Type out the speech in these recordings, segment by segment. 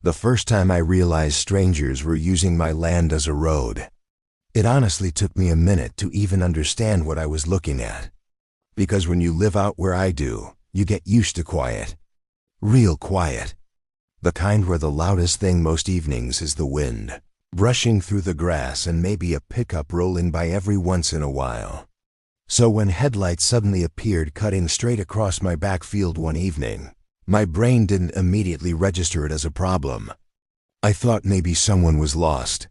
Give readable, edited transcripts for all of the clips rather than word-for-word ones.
The first time I realized strangers were using my land as a road. It honestly took me a minute to even understand what I was looking at. Because when you live out where I do, you get used to quiet. Real quiet. The kind where the loudest thing most evenings is the wind, brushing through the grass, and maybe a pickup rolling by every once in a while. So when headlights suddenly appeared cutting straight across my backfield one evening, my brain didn't immediately register it as a problem. I thought maybe someone was lost.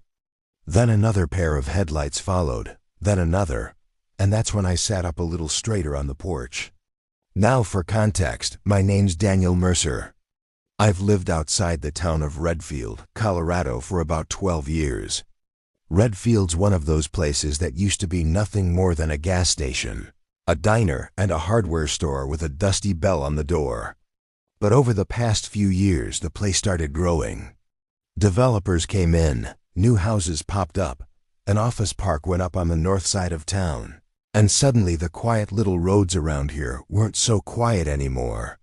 Then another pair of headlights followed, then another, and that's when I sat up a little straighter on the porch. Now for context, my name's Daniel Mercer. I've lived outside the town of Redfield, Colorado for about 12 years. Redfield's one of those places that used to be nothing more than a gas station, a diner, and a hardware store with a dusty bell on the door. But over the past few years, the place started growing. Developers came in, new houses popped up, an office park went up on the north side of town, and suddenly the quiet little roads around here weren't so quiet anymore.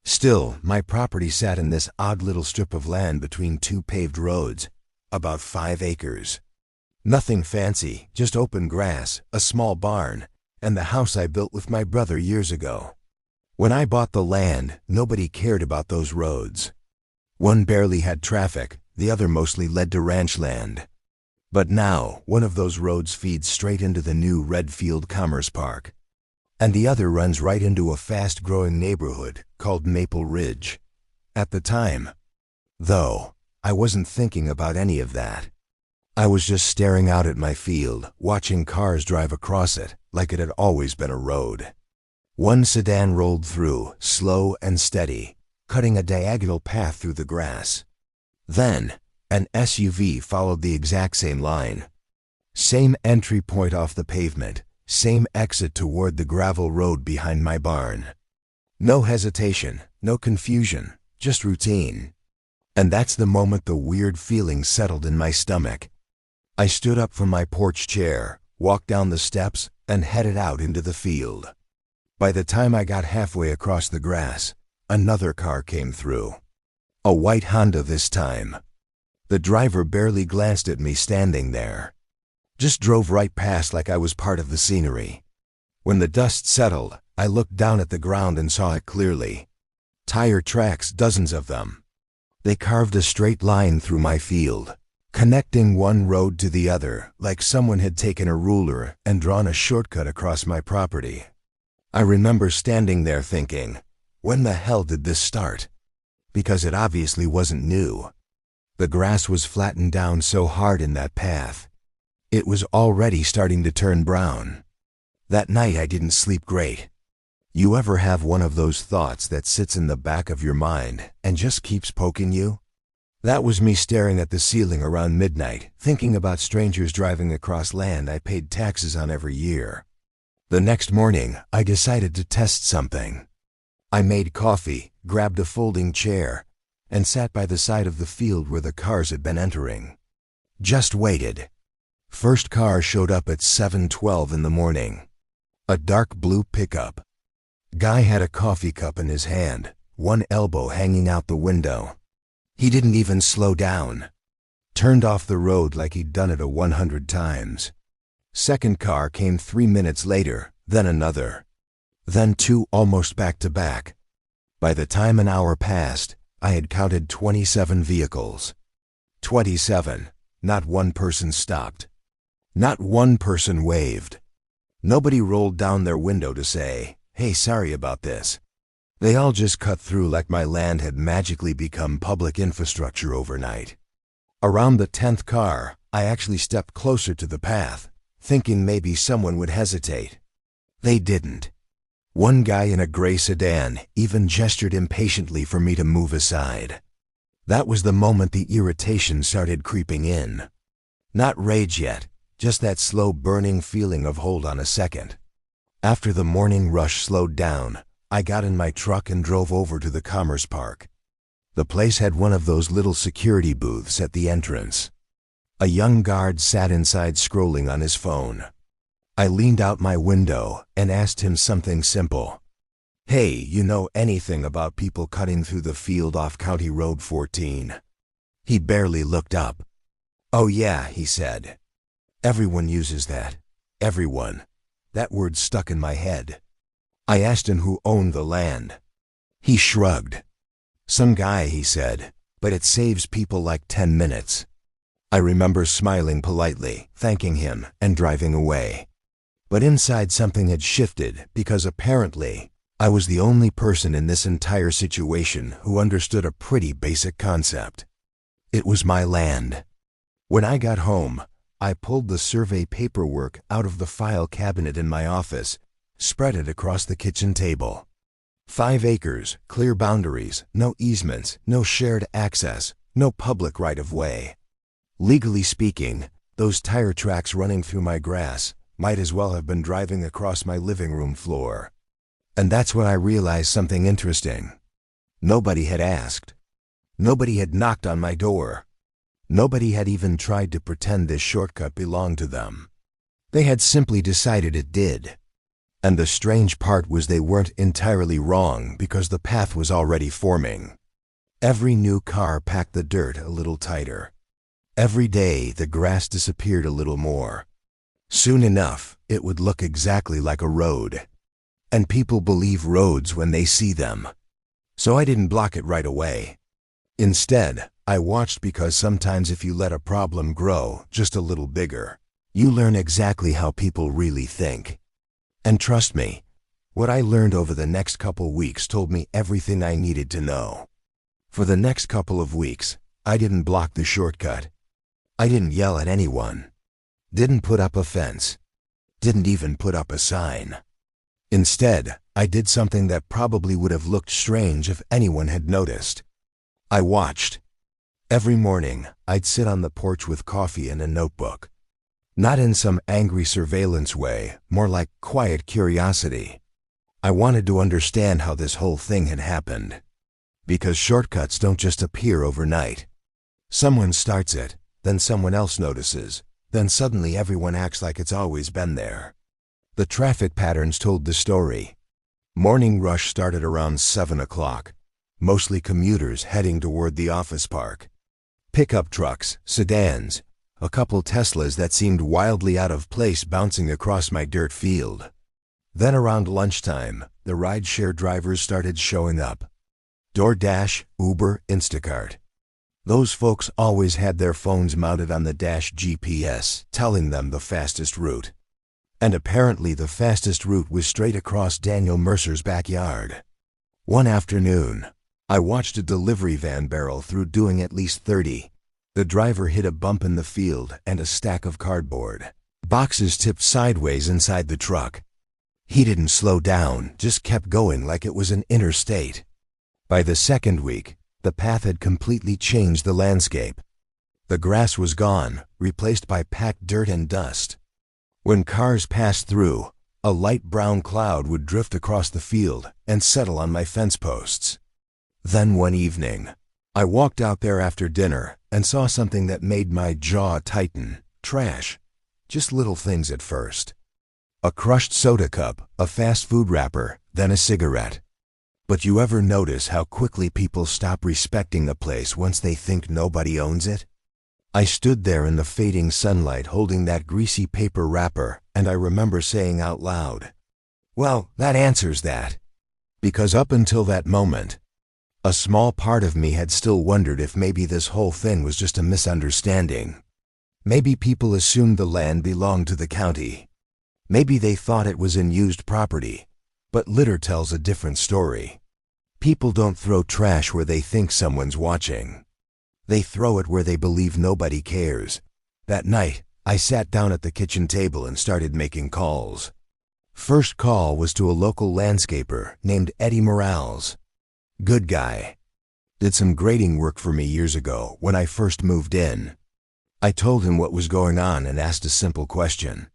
Still, my property sat in this odd little strip of land between two paved roads, about 5 acres. Nothing fancy, just open grass, a small barn, and the house I built with my brother years ago. When I bought the land, nobody cared about those roads. One barely had traffic, the other mostly led to ranch land. But now, one of those roads feeds straight into the new Redfield Commerce Park, and the other runs right into a fast-growing neighborhood called Maple Ridge. At the time, though, I wasn't thinking about any of that. I was just staring out at my field, watching cars drive across it like it had always been a road. One sedan rolled through, slow and steady, cutting a diagonal path through the grass. Then, an SUV followed the exact same line. Same entry point off the pavement, same exit toward the gravel road behind my barn. No hesitation, no confusion, just routine. And that's the moment the weird feeling settled in my stomach. I stood up from my porch chair, walked down the steps, and headed out into the field. By the time I got halfway across the grass, another car came through. A white Honda this time. The driver barely glanced at me standing there. Just drove right past like I was part of the scenery. When the dust settled, I looked down at the ground and saw it clearly. Tire tracks, dozens of them. They carved a straight line through my field, connecting one road to the other like someone had taken a ruler and drawn a shortcut across my property. I remember standing there thinking, when the hell did this start? Because it obviously wasn't new. The grass was flattened down so hard in that path. It was already starting to turn brown. That night I didn't sleep great. You ever have one of those thoughts that sits in the back of your mind and just keeps poking you? That was me staring at the ceiling around midnight, thinking about strangers driving across land I paid taxes on every year. The next morning, I decided to test something. I made coffee, grabbed a folding chair, and sat by the side of the field where the cars had been entering. Just waited. First car showed up at 7:12 in the morning. A dark blue pickup. Guy had a coffee cup in his hand, one elbow hanging out the window. He didn't even slow down. Turned off the road like he'd done it 100 times. Second car came 3 minutes later, then another. Then 2 almost back to back. By the time an hour passed, I had counted 27 vehicles. 27. Not one person stopped. Not one person waved. Nobody rolled down their window to say, "Hey, sorry about this." They all just cut through like my land had magically become public infrastructure overnight. Around the 10th car, I actually stepped closer to the path, thinking maybe someone would hesitate. They didn't. One guy in a gray sedan even gestured impatiently for me to move aside. That was the moment the irritation started creeping in. Not rage yet, just that slow burning feeling of hold on a second. After the morning rush slowed down, I got in my truck and drove over to the Commerce Park. The place had one of those little security booths at the entrance. A young guard sat inside scrolling on his phone. I leaned out my window and asked him something simple. "Hey, you know anything about people cutting through the field off County Road 14? He barely looked up. "Oh yeah," he said. "Everyone uses that. Everyone." That word stuck in my head. I asked him who owned the land. He shrugged. "Some guy," he said, "but it saves people like 10 minutes. I remember smiling politely, thanking him, and driving away. But inside something had shifted because apparently I was the only person in this entire situation who understood a pretty basic concept. It was my land. When I got home, I pulled the survey paperwork out of the file cabinet in my office, spread it across the kitchen table. 5 acres, clear boundaries, no easements, no shared access, no public right-of-way. Legally speaking, those tire tracks running through my grass might as well have been driving across my living room floor. And that's when I realized something interesting. Nobody had asked. Nobody had knocked on my door. Nobody had even tried to pretend this shortcut belonged to them. They had simply decided it did. And the strange part was they weren't entirely wrong because the path was already forming. Every new car packed the dirt a little tighter. Every day the grass disappeared a little more. Soon enough, it would look exactly like a road. And people believe roads when they see them. So I didn't block it right away. Instead, I watched because sometimes if you let a problem grow just a little bigger, you learn exactly how people really think. And trust me, what I learned over the next couple weeks told me everything I needed to know. For the next couple of weeks, I didn't block the shortcut. I didn't yell at anyone. Didn't put up a fence. Didn't even put up a sign. Instead, I did something that probably would have looked strange if anyone had noticed. I watched. Every morning, I'd sit on the porch with coffee and a notebook. Not in some angry surveillance way, more like quiet curiosity. I wanted to understand how this whole thing had happened. Because shortcuts don't just appear overnight. Someone starts it, then someone else notices, then suddenly everyone acts like it's always been there. The traffic patterns told the story. Morning rush started around 7 o'clock, mostly commuters heading toward the office park. Pickup trucks, sedans, a couple Teslas that seemed wildly out of place bouncing across my dirt field. Then around lunchtime, the rideshare drivers started showing up. DoorDash, Uber, Instacart. Those folks always had their phones mounted on the dash GPS, telling them the fastest route. And apparently the fastest route was straight across Daniel Mercer's backyard. One afternoon, I watched a delivery van barrel through doing at least 30. The driver hit a bump in the field and a stack of cardboard. Boxes tipped sideways inside the truck. He didn't slow down, just kept going like it was an interstate. By the second week, the path had completely changed the landscape. The grass was gone, replaced by packed dirt and dust. When cars passed through, a light brown cloud would drift across the field and settle on my fence posts. Then one evening, I walked out there after dinner and saw something that made my jaw tighten. Trash. Just little things at first. A crushed soda cup, a fast food wrapper, then a cigarette. But you ever notice how quickly people stop respecting a place once they think nobody owns it? I stood there in the fading sunlight holding that greasy paper wrapper, and I remember saying out loud, "Well, that answers that." Because up until that moment, a small part of me had still wondered if maybe this whole thing was just a misunderstanding. Maybe people assumed the land belonged to the county. Maybe they thought it was in used property, but litter tells a different story. People don't throw trash where they think someone's watching. They throw it where they believe nobody cares. That night, I sat down at the kitchen table and started making calls. First call was to a local landscaper named Eddie Morales. Good guy. Did some grading work for me years ago when I first moved in. I told him what was going on and asked a simple question.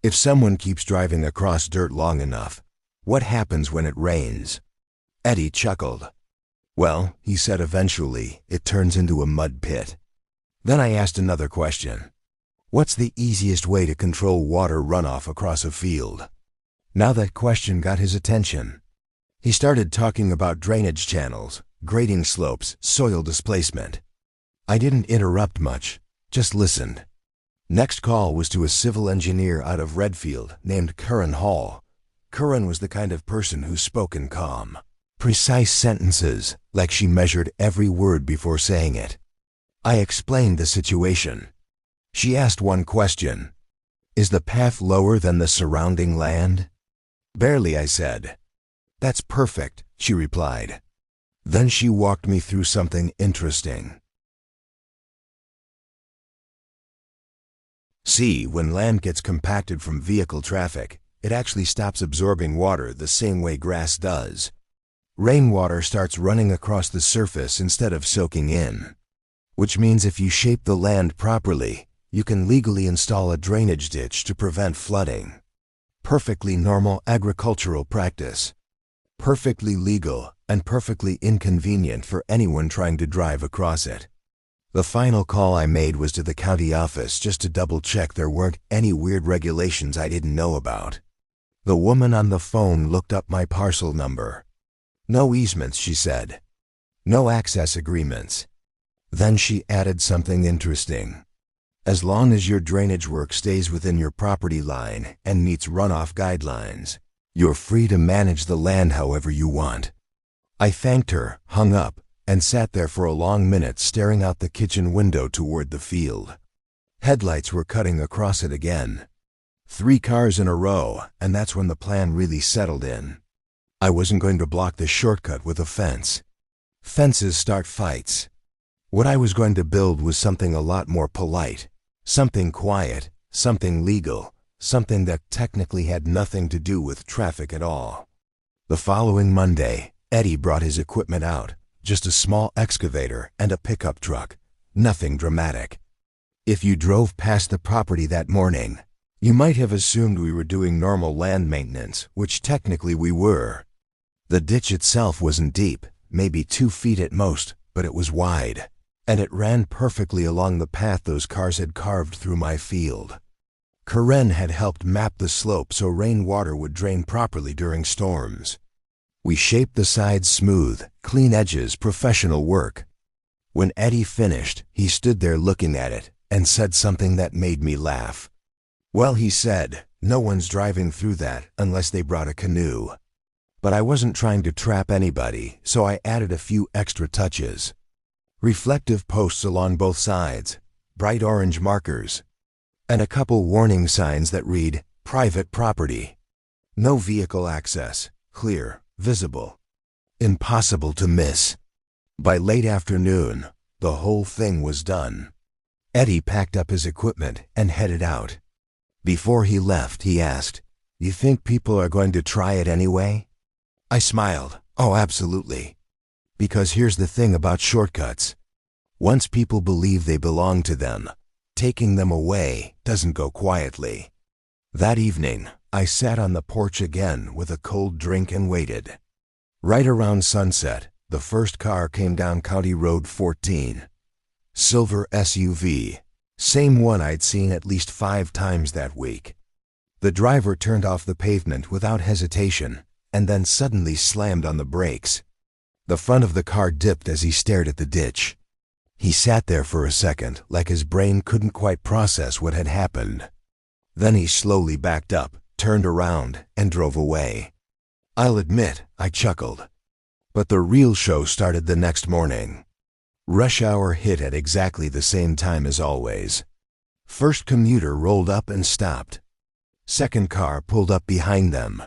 If someone keeps driving across dirt long enough, what happens when it rains? Eddie chuckled. Well, he said eventually, it turns into a mud pit. Then I asked another question. What's the easiest way to control water runoff across a field? Now that question got his attention. He started talking about drainage channels, grading slopes, soil displacement. I didn't interrupt much, just listened. Next call was to a civil engineer out of Redfield named Curran Hall. Curran was the kind of person who spoke in calm, precise sentences, like she measured every word before saying it. I explained the situation. She asked one question. Is the path lower than the surrounding land? Barely, I said. That's perfect, she replied. Then she walked me through something interesting. See, when land gets compacted from vehicle traffic, it actually stops absorbing water the same way grass does. Rainwater starts running across the surface instead of soaking in. Which means if you shape the land properly, you can legally install a drainage ditch to prevent flooding. Perfectly normal agricultural practice. Perfectly legal and perfectly inconvenient for anyone trying to drive across it. The final call I made was to the county office just to double-check there weren't any weird regulations I didn't know about. The woman on the phone looked up my parcel number. No easements, she said. No access agreements. Then she added something interesting. As long as your drainage work stays within your property line and meets runoff guidelines, you're free to manage the land however you want. I thanked her, hung up, and sat there for a long minute staring out the kitchen window toward the field. Headlights were cutting across it again. 3 cars in a row, and that's when the plan really settled in. I wasn't going to block the shortcut with a fence. Fences start fights. What I was going to build was something a lot more polite, something quiet, something legal, something that technically had nothing to do with traffic at all. The following Monday, Eddie brought his equipment out. Just a small excavator and a pickup truck. Nothing dramatic. If you drove past the property that morning, you might have assumed we were doing normal land maintenance, which technically we were. The ditch itself wasn't deep, maybe 2 feet at most, but it was wide, and it ran perfectly along the path those cars had carved through my field. Curran had helped map the slope so rainwater would drain properly during storms. We shaped the sides smooth, clean edges, professional work. When Eddie finished, he stood there looking at it and said something that made me laugh. Well, he said, no one's driving through that unless they brought a canoe. But I wasn't trying to trap anybody, so I added a few extra touches. Reflective posts along both sides, bright orange markers, and a couple warning signs that read, private property. No vehicle access, clear, visible. Impossible to miss. By late afternoon, the whole thing was done. Eddie packed up his equipment and headed out. Before he left, he asked, "You think people are going to try it anyway?" I smiled. Oh, absolutely. Because here's the thing about shortcuts. Once people believe they belong to them, taking them away doesn't go quietly. That evening, I sat on the porch again with a cold drink and waited. Right around sunset, the first car came down County Road 14. Silver SUV. Same one I'd seen at least 5 times that week. The driver turned off the pavement without hesitation and then suddenly slammed on the brakes. The front of the car dipped as he stared at the ditch. He sat there for a second, like his brain couldn't quite process what had happened. Then he slowly backed up, turned around, and drove away. I'll admit, I chuckled. But the real show started the next morning. Rush hour hit at exactly the same time as always. First commuter rolled up and stopped. Second car pulled up behind them.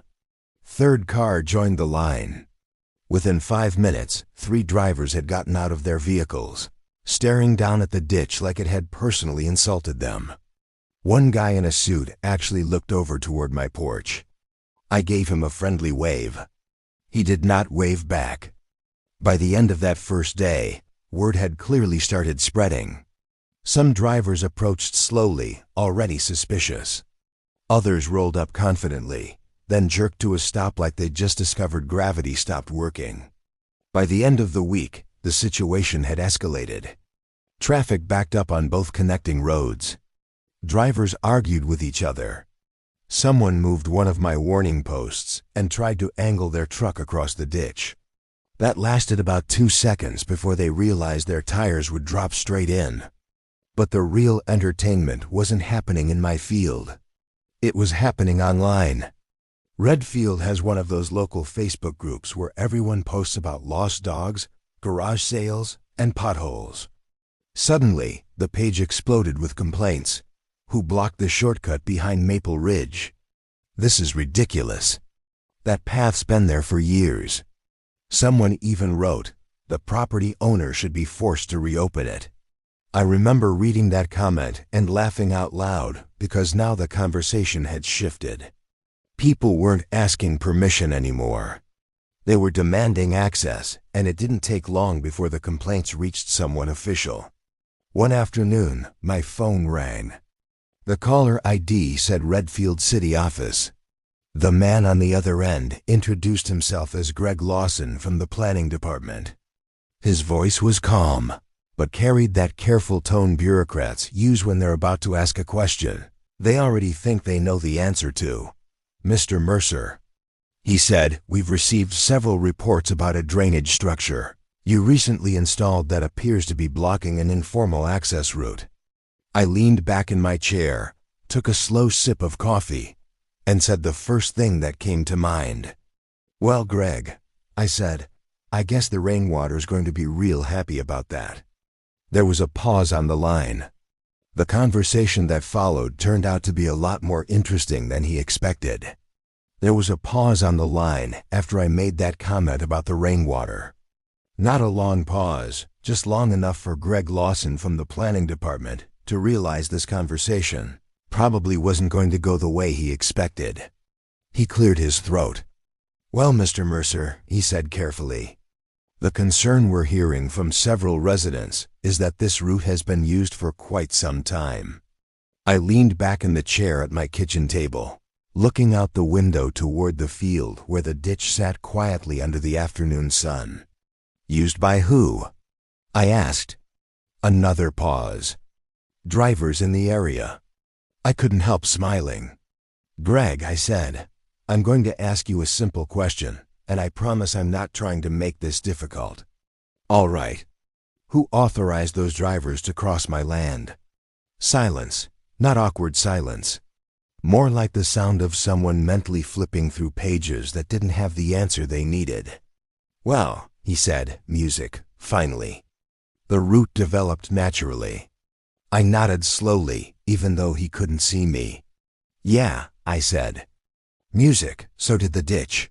Third car joined the line. Within 5 minutes, 3 drivers had gotten out of their vehicles, staring down at the ditch like it had personally insulted them. One guy in a suit actually looked over toward my porch. I gave him a friendly wave. He did not wave back. By the end of that first day, word had clearly started spreading. Some drivers approached slowly, already suspicious. Others rolled up confidently, then jerked to a stop like they'd just discovered gravity stopped working. By the end of the week, the situation had escalated. Traffic backed up on both connecting roads. Drivers argued with each other. Someone moved one of my warning posts and tried to angle their truck across the ditch. That lasted about 2 seconds before they realized their tires would drop straight in. But the real entertainment wasn't happening in my field. It was happening online. Redfield has one of those local Facebook groups where everyone posts about lost dogs, garage sales, and potholes. Suddenly, the page exploded with complaints. Who blocked the shortcut behind Maple Ridge? This is ridiculous. That path's been there for years. Someone even wrote, the property owner should be forced to reopen it. I remember reading that comment and laughing out loud because now the conversation had shifted. People weren't asking permission anymore. They were demanding access, and it didn't take long before the complaints reached someone official. One afternoon, my phone rang. The caller ID said Redfield City Office. The man on the other end introduced himself as Greg Lawson from the planning department. His voice was calm, but carried that careful tone bureaucrats use when they're about to ask a question they already think they know the answer to. Mr. Mercer, he said, we've received several reports about a drainage structure you recently installed that appears to be blocking an informal access route. I leaned back in my chair, took a slow sip of coffee, and said the first thing that came to mind. Well, Greg, I said, I guess the rainwater's going to be real happy about that. There was a pause on the line. The conversation that followed turned out to be a lot more interesting than he expected. There was a pause on the line after I made that comment about the rainwater. Not a long pause, just long enough for Greg Lawson from the planning department to realize this conversation probably wasn't going to go the way he expected. He cleared his throat. Well, Mr. Mercer, he said carefully, the concern we're hearing from several residents is that this route has been used for quite some time. I leaned back in the chair at my kitchen table, looking out the window toward the field where the ditch sat quietly under the afternoon sun. Used by who? I asked. Another pause. Drivers in the area. I couldn't help smiling. Greg, I said, I'm going to ask you a simple question, and I promise I'm not trying to make this difficult. All right. Who authorized those drivers to cross my land? Silence, not awkward silence. More like the sound of someone mentally flipping through pages that didn't have the answer they needed. Well, he said, music, finally. The route developed naturally. I nodded slowly, even though he couldn't see me. Yeah, I said. Music, so did the ditch.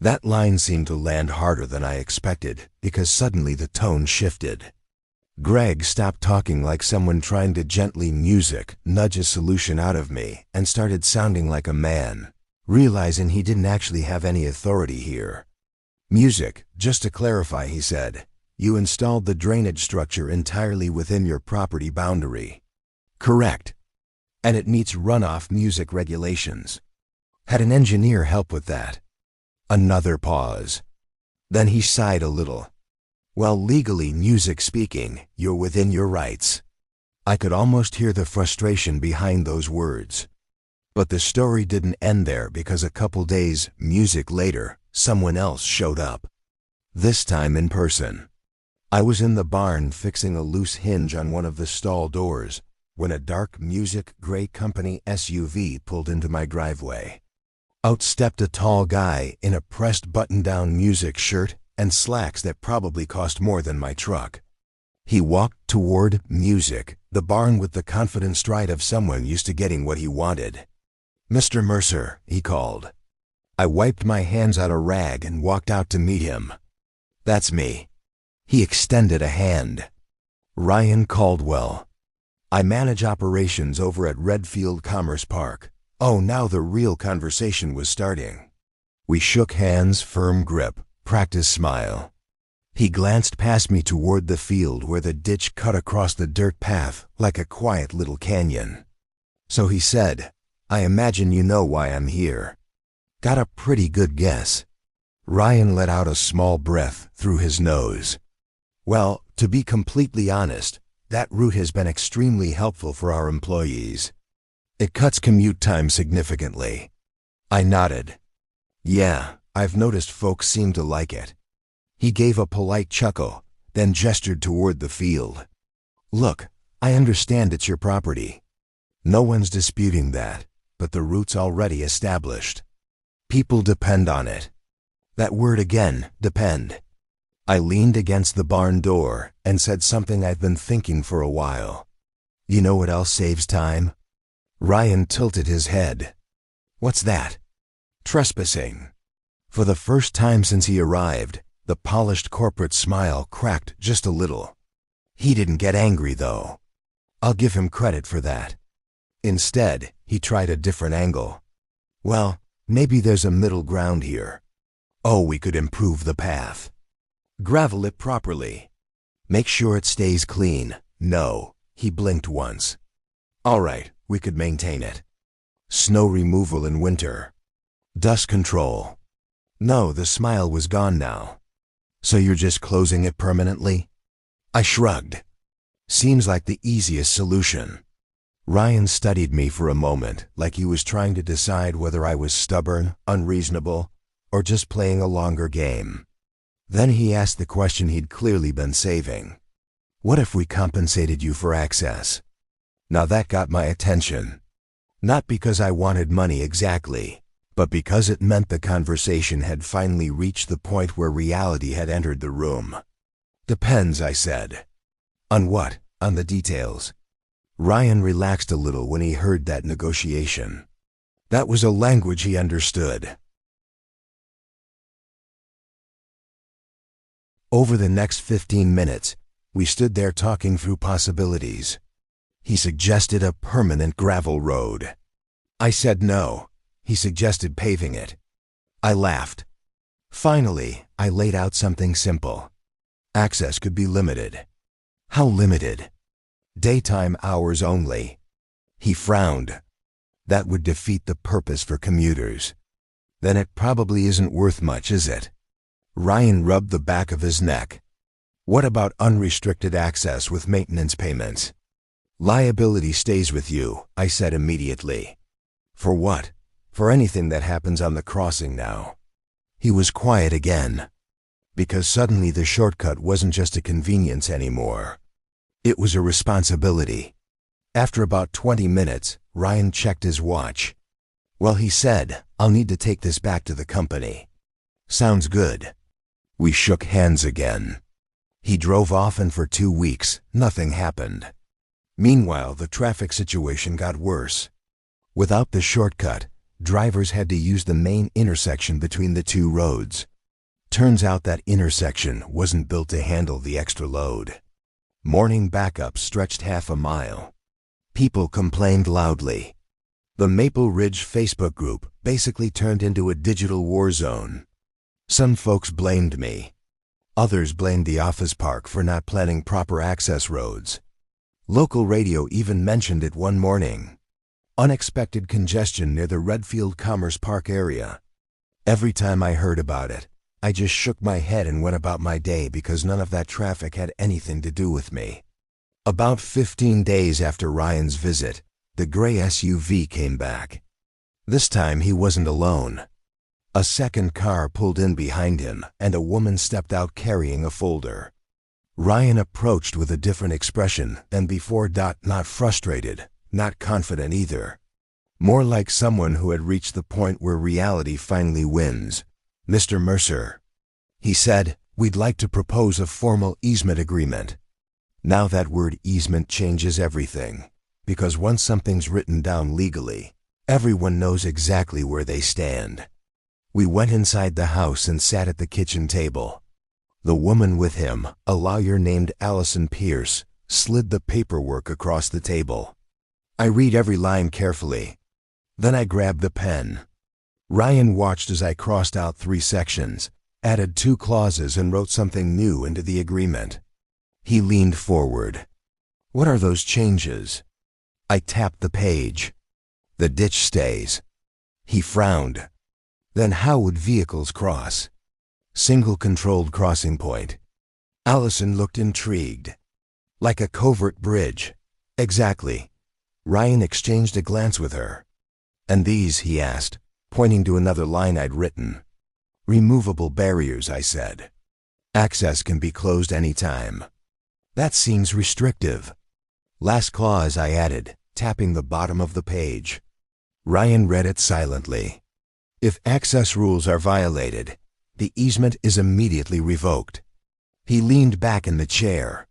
That line seemed to land harder than I expected because suddenly the tone shifted. Greg stopped talking like someone trying to gently nudge a solution out of me and started sounding like a man, realizing he didn't actually have any authority here. Music, just to clarify, he said, you installed the drainage structure entirely within your property boundary. Correct. And it meets runoff music regulations. Had an engineer help with that? Another pause. Then he sighed a little. Well, legally, music speaking, you're within your rights. I could almost hear the frustration behind those words. But the story didn't end there because a couple days, music later, someone else showed up. This time in person. I was in the barn fixing a loose hinge on one of the stall doors when a dark music gray company SUV pulled into my driveway. Out stepped a tall guy in a pressed button-down music shirt and slacks that probably cost more than my truck. He walked toward music, the barn with the confident stride of someone used to getting what he wanted. Mr. Mercer, he called. I wiped my hands on a rag and walked out to meet him. That's me. He extended a hand. Ryan Caldwell. I manage operations over at Redfield Commerce Park. Oh, now the real conversation was starting. We shook hands, firm grip, practiced smile. He glanced past me toward the field where the ditch cut across the dirt path like a quiet little canyon. So he said, I imagine you know why I'm here. Got a pretty good guess. Ryan let out a small breath through his nose. Well, to be completely honest, that route has been extremely helpful for our employees. It cuts commute time significantly. I nodded. Yeah, I've noticed folks seem to like it. He gave a polite chuckle, then gestured toward the field. Look, I understand it's your property. No one's disputing that, but the route's already established. People depend on it. That word again, depend. I leaned against the barn door and said something I've been thinking for a while. You know what else saves time? Ryan tilted his head. What's that? Trespassing. For the first time since he arrived, the polished corporate smile cracked just a little. He didn't get angry, though. I'll give him credit for that. Instead, he tried a different angle. Well, maybe there's a middle ground here. Oh, we could improve the path. Gravel it properly. Make sure it stays clean. No, he blinked once. All right, we could maintain it. Snow removal in winter. Dust control. No, the smile was gone now. So you're just closing it permanently? I shrugged. Seems like the easiest solution. Ryan studied me for a moment, like he was trying to decide whether I was stubborn, unreasonable, or just playing a longer game. Then he asked the question he'd clearly been saving. What if we compensated you for access? Now that got my attention. Not because I wanted money exactly, but because it meant the conversation had finally reached the point where reality had entered the room. Depends, I said. On what? On the details. Ryan relaxed a little when he heard that negotiation. That was a language he understood. Over the next 15 minutes, we stood there talking through possibilities. He suggested a permanent gravel road. I said no. He suggested paving it. I laughed. Finally, I laid out something simple. Access could be limited. How limited? Daytime hours only. He frowned. That would defeat the purpose for commuters. Then it probably isn't worth much, is it? Ryan rubbed the back of his neck. What about unrestricted access with maintenance payments? Liability stays with you, I said immediately. For what? For anything that happens on the crossing now. He was quiet again. Because suddenly the shortcut wasn't just a convenience anymore. It was a responsibility. After about 20 minutes, Ryan checked his watch. Well, he said, I'll need to take this back to the company. Sounds good. We shook hands again. He drove off, and for 2 weeks, nothing happened. Meanwhile, the traffic situation got worse. Without the shortcut, drivers had to use the main intersection between the two roads. Turns out that intersection wasn't built to handle the extra load. Morning backups stretched half a mile. People complained loudly. The Maple Ridge Facebook group basically turned into a digital war zone. Some folks blamed me. Others blamed the office park for not planning proper access roads. Local radio even mentioned it one morning. Unexpected congestion near the Redfield Commerce Park area. Every time I heard about it, I just shook my head and went about my day because none of that traffic had anything to do with me. About 15 days after Ryan's visit, the gray SUV came back. This time he wasn't alone. A second car pulled in behind him, and a woman stepped out carrying a folder. Ryan approached with a different expression than before. Not frustrated, not confident either. More like someone who had reached the point where reality finally wins. Mr. Mercer, he said, we'd like to propose a formal easement agreement. Now that word easement changes everything, because once something's written down legally, everyone knows exactly where they stand. We went inside the house and sat at the kitchen table. The woman with him, a lawyer named Allison Pierce, slid the paperwork across the table. I read every line carefully. Then I grabbed the pen. Ryan watched as I crossed out 3 sections, added 2 clauses, and wrote something new into the agreement. He leaned forward. What are those changes? I tapped the page. The ditch stays. He frowned. Then how would vehicles cross? Single controlled crossing point. Allison looked intrigued. Like a covert bridge. Exactly. Ryan exchanged a glance with her. And these, he asked, pointing to another line I'd written. Removable barriers, I said. Access can be closed anytime. That seems restrictive. Last clause, I added, tapping the bottom of the page. Ryan read it silently. If access rules are violated, the easement is immediately revoked. He leaned back in the chair.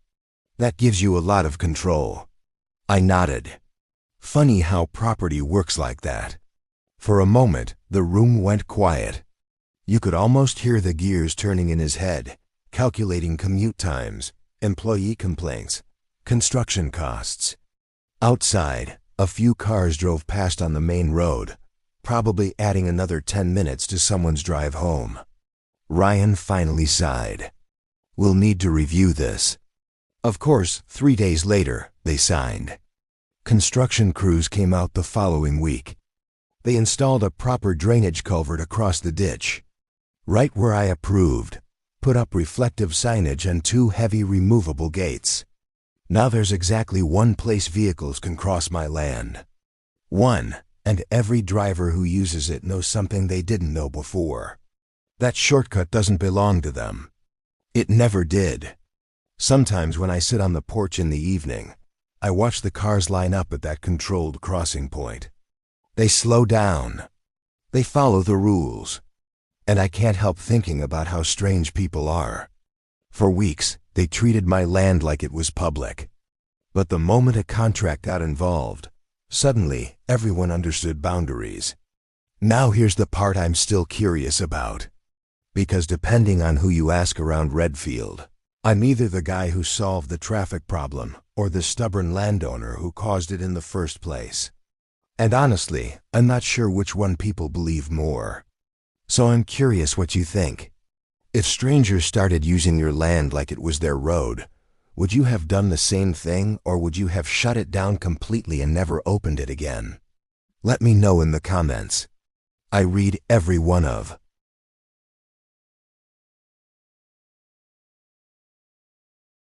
That gives you a lot of control. I nodded. Funny how property works like that. For a moment, the room went quiet. You could almost hear the gears turning in his head, calculating commute times, employee complaints, construction costs. Outside, a few cars drove past on the main road, probably adding another 10 minutes to someone's drive home. Ryan finally sighed. We'll need to review this. Of course, 3 days later, they signed. Construction crews came out the following week. They installed a proper drainage culvert across the ditch. Right where I approved, put up reflective signage and 2 heavy removable gates. Now there's exactly one place vehicles can cross my land. One, and every driver who uses it knows something they didn't know before. That shortcut doesn't belong to them. It never did. Sometimes when I sit on the porch in the evening, I watch the cars line up at that controlled crossing point. They slow down. They follow the rules. And I can't help thinking about how strange people are. For weeks, they treated my land like it was public. But the moment a contract got involved, suddenly everyone understood boundaries. Now here's the part I'm still curious about. Because depending on who you ask around Redfield, I'm either the guy who solved the traffic problem or the stubborn landowner who caused it in the first place. And honestly, I'm not sure which one people believe more. So I'm curious what you think. If strangers started using your land like it was their road, would you have done the same thing, or would you have shut it down completely and never opened it again? Let me know in the comments. I read every one of